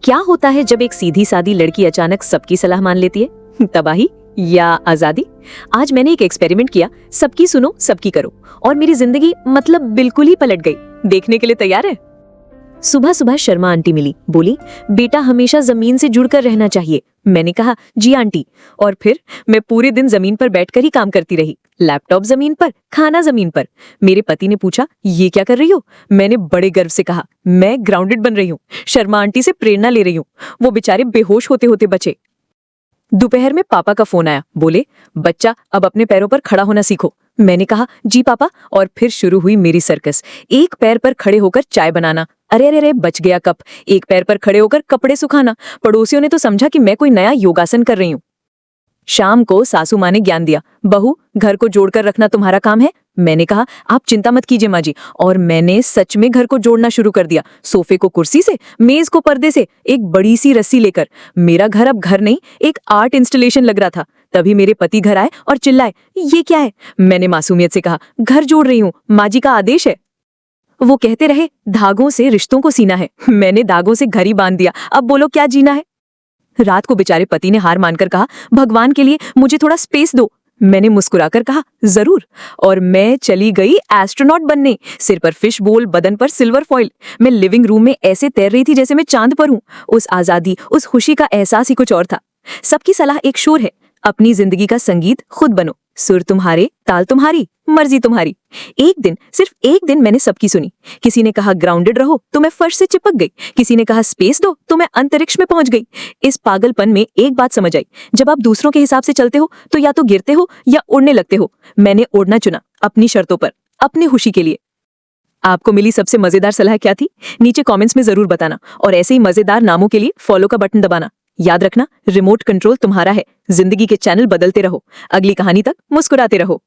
क्या होता है जब एक सीधी सादी लड़की अचानक सबकी सलाह मान लेती है? तबाही या आजादी? आज मैंने एक एक्सपेरिमेंट किया, सबकी सुनो सबकी करो, और मेरी जिंदगी मतलब बिल्कुल ही पलट गई। देखने के लिए तैयार है? सुबह सुबह शर्मा आंटी मिली, बोली बेटा हमेशा जमीन से जुड़कर रहना चाहिए। मैंने कहा जी आंटी, और फिर मैं पूरे दिन जमीन पर बैठकर ही काम करती रही। लैपटॉप जमीन पर, खाना जमीन पर। मेरे पति ने पूछा ये क्या कर रही हो? मैंने बड़े गर्व से कहा मैं ग्राउंडेड बन रही हूँ, शर्मा आंटी से प्रेरणा ले रही हूँ। वो बेचारे बेहोश होते होते बचे। दोपहर में पापा का फोन आया, बोले बच्चा अब अपने पैरों पर खड़ा होना सीखो। मैंने कहा जी पापा, और फिर शुरू हुई मेरी सर्कस। एक पैर पर खड़े होकर चाय बनाना, अरे अरे अरे बच गया कप। एक पैर पर खड़े होकर कपड़े सुखाना, पड़ोसियों ने तो समझा कि मैं कोई नया योगासन कर रही हूँ। शाम को सासू माँ ने ज्ञान दिया, बहू घर को जोड़कर रखना तुम्हारा काम है। मैंने कहा आप चिंता मत कीजिए माँ जी, और मैंने सच में घर को जोड़ना शुरू कर दिया। सोफे को कुर्सी से, मेज को पर्दे से, एक बड़ी सी रस्सी लेकर। मेरा घर अब घर नहीं, एक आर्ट इंस्टॉलेशन लग रहा था। तभी मेरे पति घर आए और चिल्लाए ये क्या है? मैंने मासूमियत से कहा घर जोड़ रही हूँ, माँ जी का आदेश है। वो कहते रहे धागों से रिश्तों को सीना है। मैंने धागों से घर ही बांध दिया, अब बोलो क्या जीना है? रात को बेचारे पति ने हार मानकर कहा भगवान के लिए मुझे थोड़ा स्पेस दो। मैंने मुस्कुराकर कहा जरूर, और मैं चली गई एस्ट्रोनॉट बनने। सिर पर फिश बोल, बदन पर सिल्वर फॉइल। मैं लिविंग रूम में ऐसे तैर रही थी जैसे मैं चांद पर हूं। उस आजादी, उस खुशी का एहसास ही कुछ और था। सबकी सलाह एक शोर है, अपनी जिंदगी का संगीत खुद बनो। सुर तुम्हारे, ताल तुम्हारी, मर्जी तुम्हारी। एक दिन, सिर्फ एक दिन मैंने सबकी सुनी। किसी ने कहा ग्राउंडेड रहो, तो मैं फर्श से चिपक गई। किसी ने कहा स्पेस दो, तो मैं अंतरिक्ष में पहुंच गई। इस पागलपन में एक बात समझ आई, जब आप दूसरों के हिसाब से चलते हो तो या तो गिरते हो या उड़ने लगते हो। मैंने उड़ना चुना, अपनी शर्तों पर, अपनी खुशी के लिए। आपको मिली सबसे मजेदार सलाह क्या थी? नीचे कमेंट्स में जरूर बताना, और ऐसे ही मजेदार नामों के लिए फॉलो का बटन दबाना। याद रखना रिमोट कंट्रोल तुम्हारा है। जिंदगी के चैनल बदलते रहो, अगली कहानी तक मुस्कुराते रहो।